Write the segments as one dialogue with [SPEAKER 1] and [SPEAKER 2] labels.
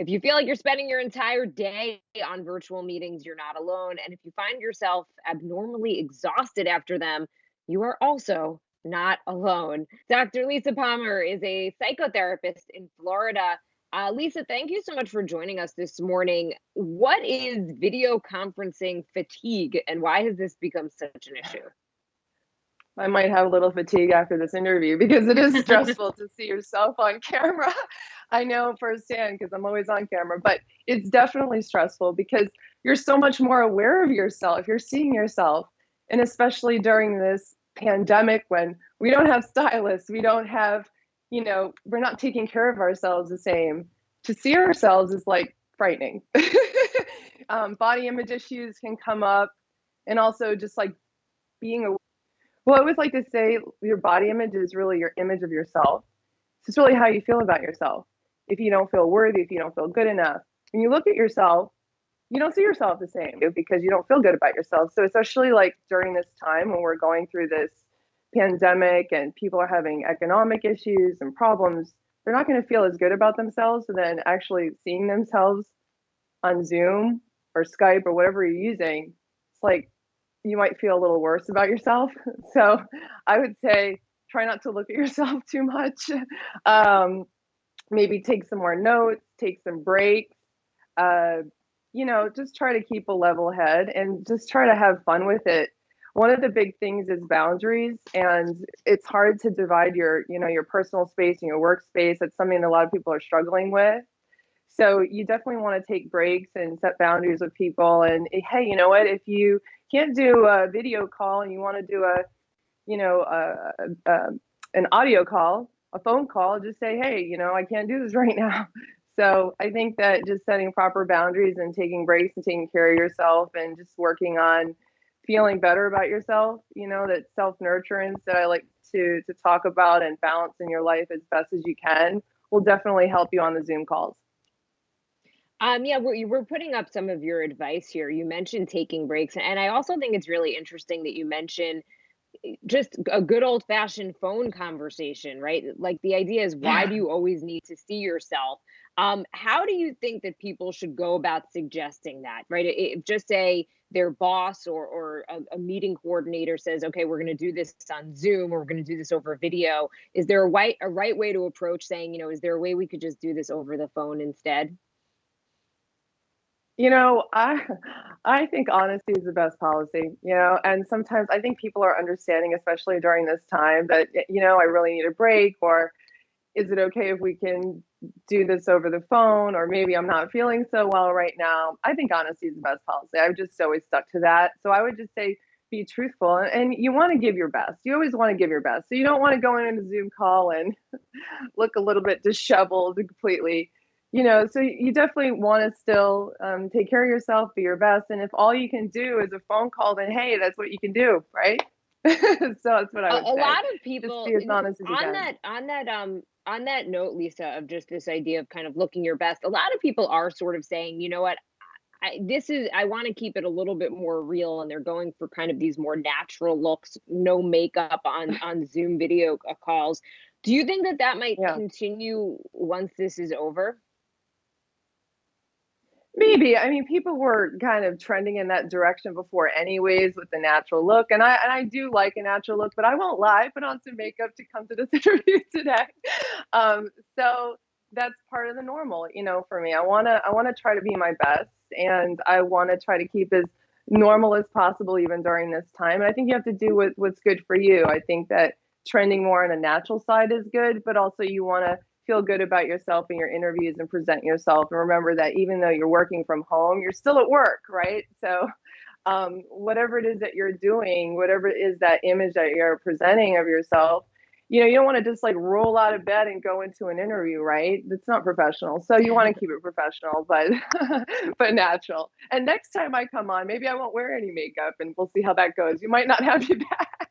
[SPEAKER 1] If you feel like you're spending your entire day on virtual meetings, you're not alone. And if you find yourself abnormally exhausted after them, you are also not alone. Dr. Lisa Palmer is a psychotherapist in Florida. Lisa, thank you so much for joining us this morning. What is video conferencing fatigue and why has this become such an issue?
[SPEAKER 2] I might have a little fatigue after this interview because it is stressful to see yourself on camera. I know firsthand because I'm always on camera, but it's definitely stressful because you're so much more aware of yourself. You're seeing yourself. And especially during this pandemic when we don't have stylists, we don't have, we're not taking care of ourselves the same. To see ourselves is like frightening. Body image issues can come up, and also just like being aware. Well, I always like to say your body image is really your image of yourself. It's really how you feel about yourself. If you don't feel worthy, if you don't feel good enough, when you look at yourself, you don't see yourself the same because you don't feel good about yourself. So especially like during this time when we're going through this pandemic and people are having economic issues and problems, they're not going to feel as good about themselves. So then actually seeing themselves on Zoom or Skype or whatever you're using, it's like you might feel a little worse about yourself. So I would say try not to look at yourself too much. Um, Maybe take some more notes, take some breaks. Uh, just try to keep a level head and just try to have fun with it. One of the big things is boundaries, and it's hard to divide your personal space and your workspace. That's something that a lot of people are struggling with. So you definitely want to take breaks and set boundaries with people. And hey, you know what? If you can't do a video call and you want to do you know, an audio call, a phone call, just say, hey, I can't do this right now. So I think that just setting proper boundaries and taking breaks and taking care of yourself and just working on feeling better about yourself, that self-nurturance that I like to talk about and balance in your life as best as you can will definitely help you on the Zoom calls.
[SPEAKER 1] Yeah, we're putting up some of your advice here. You mentioned taking breaks, and I also think it's really interesting that you mentioned just a good old fashioned phone conversation, right? Like the idea is, why do you always need to see yourself? How do you think that people should go about suggesting that, right? If just say their boss or a meeting coordinator says, okay, we're going to do this on Zoom or we're going to do this over video. Is there a right way to approach saying, is there a way we could just do this over the phone instead?
[SPEAKER 2] You know, I I think honesty is the best policy, and sometimes I think people are understanding, especially during this time, that I really need a break, or is it okay if we can do this over the phone, or maybe I'm not feeling so well right now. I think honesty is the best policy. I've just always stuck to that. So I would just say be truthful, and you want to give your best. You always want to give your best. So you don't want to go into a Zoom call and look a little bit disheveled completely. So you definitely want to still take care of yourself, be your best. And if all you can do is a phone call, then hey, that's what you can do, right? So that's what I would
[SPEAKER 1] A
[SPEAKER 2] say.
[SPEAKER 1] lot of
[SPEAKER 2] Just
[SPEAKER 1] people
[SPEAKER 2] be as honest as you
[SPEAKER 1] on
[SPEAKER 2] can.
[SPEAKER 1] that note, Lisa, of just this idea of kind of looking your best. A lot of people are sort of saying, you know what, I want to keep it a little bit more real, and they're going for kind of these more natural looks, no makeup on Zoom video calls. Do you think that that might
[SPEAKER 2] Yeah.
[SPEAKER 1] continue once this is over?
[SPEAKER 2] Maybe. I mean, people were kind of trending in that direction before anyways with the natural look. And I do like a natural look, but I won't lie, I put on some makeup to come to this interview today. Um, so that's part of the normal, for me. I wanna try to be my best, and I wanna try to keep as normal as possible even during this time. And I think you have to do what's good for you. I think that trending more on a natural side is good, but also you wanna feel good about yourself in your interviews and present yourself. And remember that even though you're working from home, you're still at work, right? So, whatever it is that you're doing, whatever it is that image that you're presenting of yourself, you don't want to just like roll out of bed and go into an interview, right? That's not professional. So you want to keep it professional, but but natural. And next time I come on, maybe I won't wear any makeup, and we'll see how that goes. You might not have me back,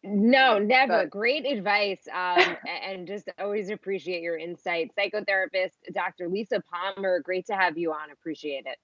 [SPEAKER 1] No, never.
[SPEAKER 2] but
[SPEAKER 1] Great advice. And just always appreciate your insight. Psychotherapist, Dr. Lisa Palmer, great to have you on. Appreciate it.